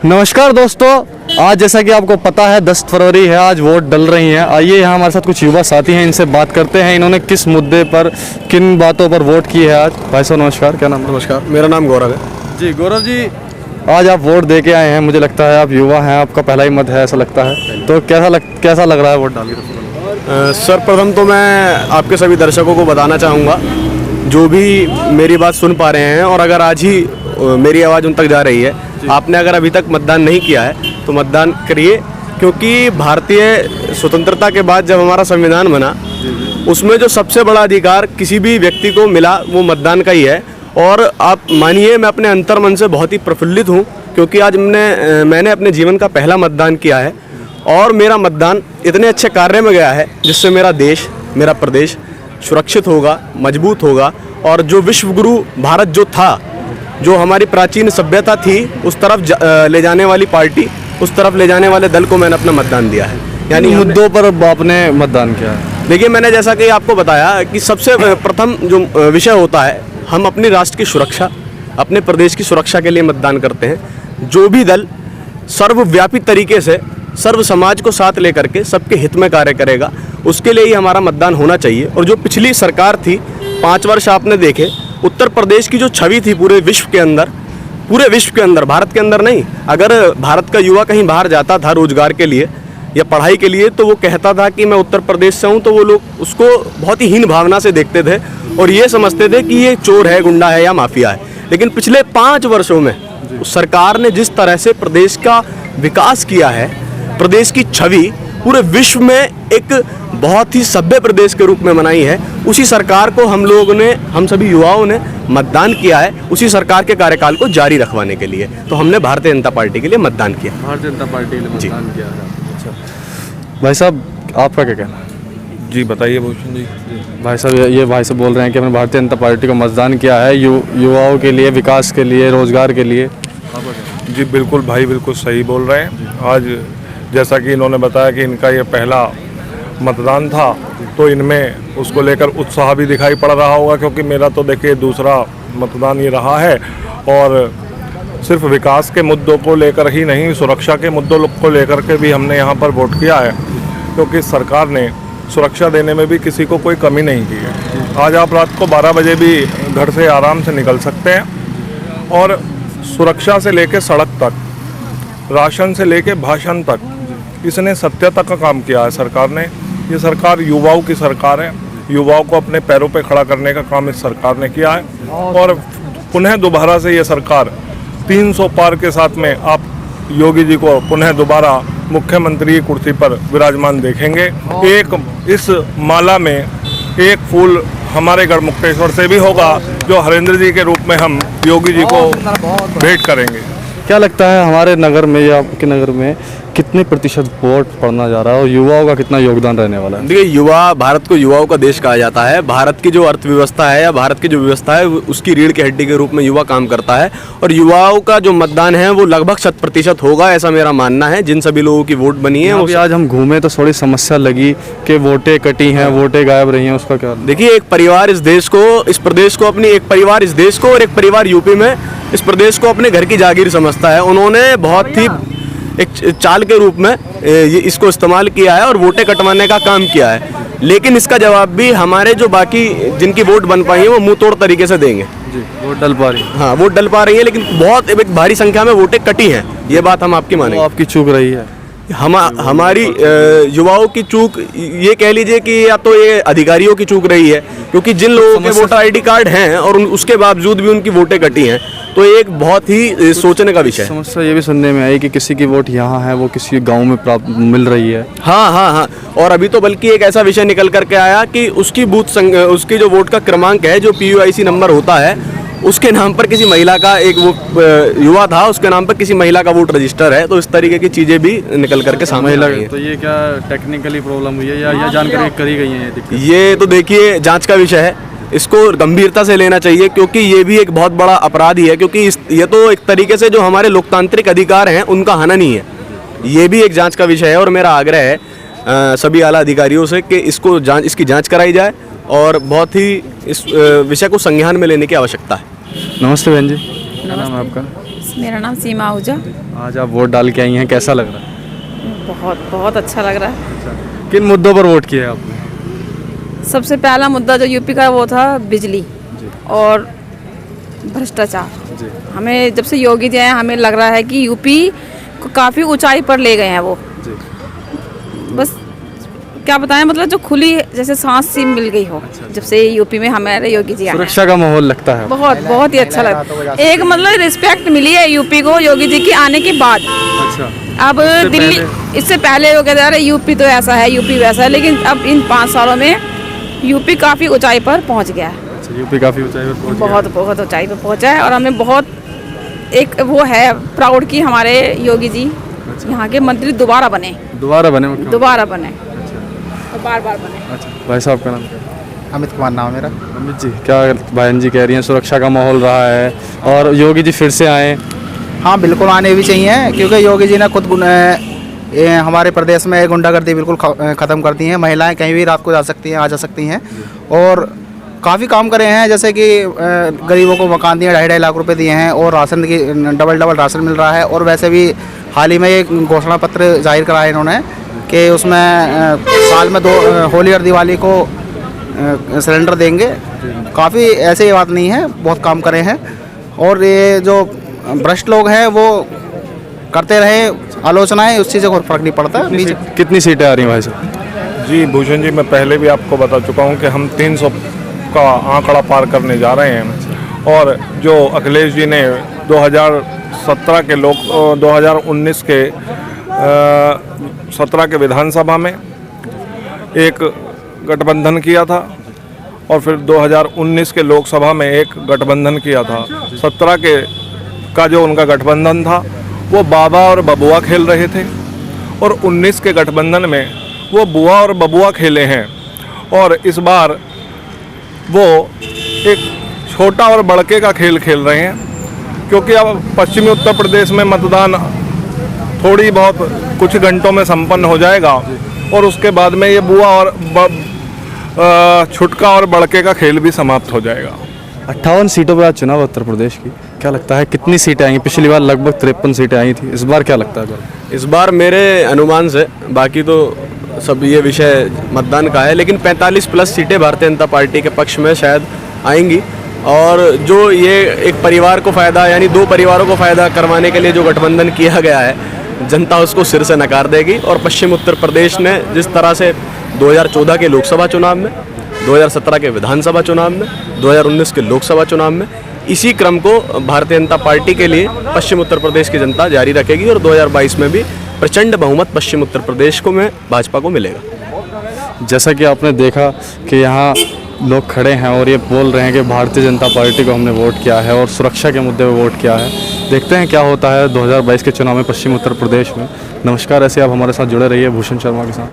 नमस्कार दोस्तों, आज जैसा कि आपको पता है 10 फरवरी है, आज वोट डल रही हैं। आइए यहाँ हमारे साथ कुछ युवा साथी हैं, इनसे बात करते हैं इन्होंने किस मुद्दे पर, किन बातों पर वोट की है आज। भाई साहब नमस्कार, क्या नाम है? नमस्कार, मेरा नाम गौरव है। जी गौरव जी, आज आप वोट दे के आए हैं, मुझे लगता है आप युवा हैं, आपका पहला ही मत है ऐसा लगता है, तो कैसा लग रहा है वोट डाल के? सर्वप्रथम तो मैं आपके सभी दर्शकों को बताना चाहूँगा, जो भी मेरी बात सुन पा रहे हैं और अगर आज ही मेरी आवाज़ उन तक जा रही है, आपने अगर अभी तक मतदान नहीं किया है तो मतदान करिए, क्योंकि भारतीय स्वतंत्रता के बाद जब हमारा संविधान बना, उसमें जो सबसे बड़ा अधिकार किसी भी व्यक्ति को मिला वो मतदान का ही है। और आप मानिए, मैं अपने अंतर्मन से बहुत ही प्रफुल्लित हूँ, क्योंकि आज मैंने अपने जीवन का पहला मतदान किया है और मेरा मतदान इतने अच्छे कार्य में गया है जिससे मेरा देश, मेरा प्रदेश सुरक्षित होगा, मजबूत होगा। और जो विश्वगुरु भारत जो था, जो हमारी प्राचीन सभ्यता थी, उस तरफ ले जाने वाली पार्टी, उस तरफ ले जाने वाले दल को मैंने अपना मतदान दिया है। यानी मुद्दों पर आपने मतदान किया है? देखिए, मैंने जैसा कि आपको बताया कि सबसे प्रथम जो विषय होता है, हम अपनी राष्ट्र की सुरक्षा, अपने प्रदेश की सुरक्षा के लिए मतदान करते हैं। जो भी दल सर्वव्यापी तरीके से सर्व समाज को साथ लेकर के सबके हित में कार्य करेगा, उसके लिए ही हमारा मतदान होना चाहिए। और जो पिछली सरकार थी, 5 वर्ष आपने देखे, उत्तर प्रदेश की जो छवि थी पूरे विश्व के अंदर, भारत के अंदर नहीं, अगर भारत का युवा कहीं बाहर जाता था रोजगार के लिए या पढ़ाई के लिए, तो वो कहता था कि मैं उत्तर प्रदेश से हूँ, तो वो लोग उसको बहुत ही हीन भावना से देखते थे और ये समझते थे कि ये चोर है, गुंडा है या माफिया है। लेकिन पिछले 5 वर्षों में सरकार ने जिस तरह से प्रदेश का विकास किया है, प्रदेश की छवि पूरे विश्व में एक बहुत ही सभ्य प्रदेश के रूप में बनाई है, उसी सरकार को हम लोगों ने, हम सभी युवाओं ने मतदान किया है, उसी सरकार के कार्यकाल को जारी रखवाने के लिए। तो हमने भारतीय जनता पार्टी के लिए मतदान किया। भारतीय जनता पार्टी के लिए मतदान किया है। अच्छा भाई साहब, आपका क्या कहना है? जी बताइए भूषण जी। भाई साहब, ये भाई साहब बोल रहे हैं कि हमने भारतीय जनता पार्टी को मतदान किया है युवाओं के लिए, विकास के लिए, रोजगार के लिए। जी बिल्कुल भाई, बिल्कुल सही बोल रहे हैं। आज जैसा कि इन्होंने बताया कि इनका ये पहला मतदान था, तो इनमें उसको लेकर उत्साह भी दिखाई पड़ रहा होगा, क्योंकि मेरा तो देखिए दूसरा मतदान ये रहा है। और सिर्फ विकास के मुद्दों को लेकर ही नहीं, सुरक्षा के मुद्दों को लेकर के भी हमने यहाँ पर वोट किया है, क्योंकि सरकार ने सुरक्षा देने में भी किसी को कोई कमी नहीं की है। आज आप रात को 12 बजे भी घर से आराम से निकल सकते हैं। और सुरक्षा से लेकर सड़क तक, राशन से लेकर भाषण तक, इसने सत्यता का काम किया है सरकार ने। ये सरकार युवाओं की सरकार है, युवाओं को अपने पैरों पे खड़ा करने का काम इस सरकार ने किया है। और पुनः दोबारा से ये सरकार 300 पार के साथ में आप योगी जी को पुनः दोबारा मुख्यमंत्री की कुर्सी पर विराजमान देखेंगे। एक इस माला में एक फूल हमारे गढ़मुक्तेश्वर से भी होगा, जो हरेंद्र जी के रूप में हम योगी जी को भेंट करेंगे। क्या लगता है हमारे नगर में या आपके नगर में कितने प्रतिशत वोट पड़ना जा रहा है और युवाओं का कितना योगदान रहने वाला है? देखिए, युवा, भारत को युवाओं का देश कहा जाता है। भारत की जो अर्थव्यवस्था है या भारत की जो व्यवस्था है, उसकी रीढ़ की हड्डी के रूप में युवा काम करता है। और युवाओं का जो मतदान है वो लगभग 100% होगा, ऐसा मेरा मानना है। जिन सभी लोगों की वोट बनी है, अभी आज हम घूमे तो थोड़ी समस्या लगी कि वोटें कटी हैं, वोटें गायब रही हैं, उसका क्या? देखिए, एक परिवार इस देश को, इस प्रदेश को अपनी, एक परिवार इस देश को और एक परिवार यूपी में इस प्रदेश को अपने घर की जागीर समझता है। उन्होंने बहुत ही एक चाल के रूप में ये इसको इस्तेमाल किया है और वोटें कटवाने का काम किया है। लेकिन इसका जवाब भी हमारे जो बाकी जिनकी वोट बन पाई है वो मुंह तोड़ तरीके से देंगे। जी, वोट डल पा रही है। हाँ, वोट डल पा रही है, लेकिन बहुत एक भारी संख्या में वोटें कटी हैं, ये बात हम आपकी मानेंगे। आपकी चूक रही है। हमारी युवाओं की चूक, ये कह लीजिए कि या तो ये अधिकारियों की चूक रही है, क्योंकि जिन लोगों के वोटर ID कार्ड हैं और उसके बावजूद भी उनकी वोटें कटी हैं, तो एक बहुत ही सोचने का विषय है। समस्या ये भी सुनने में आई कि किसी की वोट यहाँ है, वो किसी गांव में प्राप्त मिल रही है। हाँ, और अभी तो बल्कि एक ऐसा विषय निकल करके आया कि उसकी उसकी जो वोट का क्रमांक है, जो PUIC नंबर होता है, उसके नाम पर किसी महिला का, एक वो युवा था, उसके नाम पर किसी महिला का वोट रजिस्टर है। तो इस तरीके की चीज़ें भी निकल करके सामने आ रही हैं। तो ये क्या टेक्निकली प्रॉब्लम हुई है या जानकारी करी गई है? ये तो देखिए जांच का विषय है, इसको गंभीरता से लेना चाहिए, क्योंकि ये भी एक बहुत बड़ा अपराध ही है। क्योंकि ये तो एक तरीके से जो हमारे लोकतांत्रिक अधिकार हैं उनका हनन ही है। ये भी एक जांच का विषय है और मेरा आग्रह है सभी आला अधिकारियों से कि इसकी जांच कराई जाए और बहुत ही इस विषय को संज्ञान में लेने की आवश्यकता है। नमस्ते बहन जी, क्या नाम है आपका? मेरा नाम सीमा आहूजा। आज आप वोट डाल के आई हैं, कैसा लग रहा है? बहुत बहुत अच्छा लग रहा है। किन मुद्दों पर वोट किया है आपने? सबसे पहला मुद्दा जो यूपी का वो था बिजली और भ्रष्टाचार। जी हमें जब से योगी जी आए हमें लग रहा है कि यूपी को काफ़ी ऊंचाई पर ले गए हैं वो। जी। बस क्या बताएं, मतलब जो खुली जैसे सांस सी मिल गई हो जब से यूपी में हमारे योगी जी आए हैं। सुरक्षा का माहौल लगता है। बहुत बहुत ही अच्छा लगा। एक मतलब रिस्पेक्ट मिली है यूपी को योगी जी के आने के बाद। अच्छा। अब दिल्ली इससे पहले वो कहते रहे यूपी तो ऐसा है, यूपी वैसा है, लेकिन अब इन 5 सालों में यूपी काफ़ी ऊंचाई पर पहुंच गया है। अच्छा, यूपी काफ़ी ऊंचाई पर पहुंच गया है। बहुत बहुत ऊंचाई पर पहुंचा है और हमें बहुत एक वो है प्राउड की हमारे योगी जी यहाँ के मंत्री दोबारा बने दोबारा बने मुख्यमंत्री? दोबारा बने और बार बार बने। अच्छा, भाई साहब का नाम क्या है? अमित कुमार नाम है मेरा। अमित जी, क्या बहन जी कह रही हैं सुरक्षा का माहौल रहा है और योगी जी फिर से आए? हाँ बिल्कुल आने भी चाहिए, क्योंकि योगी जी ने खुद हमारे प्रदेश में गुंडागर्दी बिल्कुल ख़त्म कर दी है। महिलाएं कहीं भी रात को जा सकती हैं, आ जा सकती हैं और काफ़ी काम करे हैं, जैसे कि गरीबों को मकान दिए 2.5 लाख रुपए दिए हैं और राशन की डबल राशन मिल रहा है। और वैसे भी हाल ही में एक घोषणा पत्र जाहिर कराया इन्होंने कि उसमें साल में 2 होली और दिवाली को सिलेंडर देंगे। काफ़ी ऐसे बात नहीं है, बहुत काम करे हैं। और ये जो भ्रष्ट लोग हैं वो करते रहे आलोचनाएं, उस चीज़ से कोई फर्क नहीं पड़ता। कितनी सीटें आ रही हैं भाई साहब? जी भूषण जी, मैं पहले भी आपको बता चुका हूँ कि हम 300 का आंकड़ा पार करने जा रहे हैं। और जो अखिलेश जी ने 2017 के 2019 के 17 के विधानसभा में एक गठबंधन किया था और फिर 2019 के लोकसभा में एक गठबंधन किया था। 17 के का जो उनका गठबंधन था वो बाबा और बबुआ खेल रहे थे और 19 के गठबंधन में वो बुआ और बबुआ खेले हैं। और इस बार वो एक छोटा और बड़के का खेल खेल रहे हैं, क्योंकि अब पश्चिमी उत्तर प्रदेश में मतदान थोड़ी बहुत कुछ घंटों में संपन्न हो जाएगा और उसके बाद में ये बुआ और छुटका और बड़के का खेल भी समाप्त हो जाएगा। 58 सीटों पर आज चुनाव उत्तर प्रदेश की, क्या लगता है कितनी सीटें आई? पिछली बार लगभग 53 सीटें आई थी, इस बार क्या लगता है? इस बार मेरे अनुमान से, बाकी तो सब ये विषय मतदान का है, लेकिन 45 प्लस सीटें भारतीय जनता पार्टी के पक्ष में शायद आएंगी। और जो ये एक परिवार को फ़ायदा, यानी 2 परिवारों को फ़ायदा करवाने के लिए जो गठबंधन किया गया है, जनता उसको सिर से नकार देगी। और पश्चिम उत्तर प्रदेश ने जिस तरह से 2014 के लोकसभा चुनाव में, 2017 के विधानसभा चुनाव में, 2019 के लोकसभा चुनाव में, इसी क्रम को भारतीय जनता पार्टी के लिए पश्चिम उत्तर प्रदेश की जनता जारी रखेगी और 2022 में भी प्रचंड बहुमत पश्चिम उत्तर प्रदेश को में भाजपा को मिलेगा। जैसा कि आपने देखा कि यहाँ लोग खड़े हैं और ये बोल रहे हैं कि भारतीय जनता पार्टी को हमने वोट किया है और सुरक्षा के मुद्दे पर वोट किया है। देखते हैं क्या होता है 2022 के चुनाव में पश्चिम उत्तर प्रदेश में। नमस्कार, ऐसे आप हमारे साथ जुड़े रहिए भूषण शर्मा के साथ।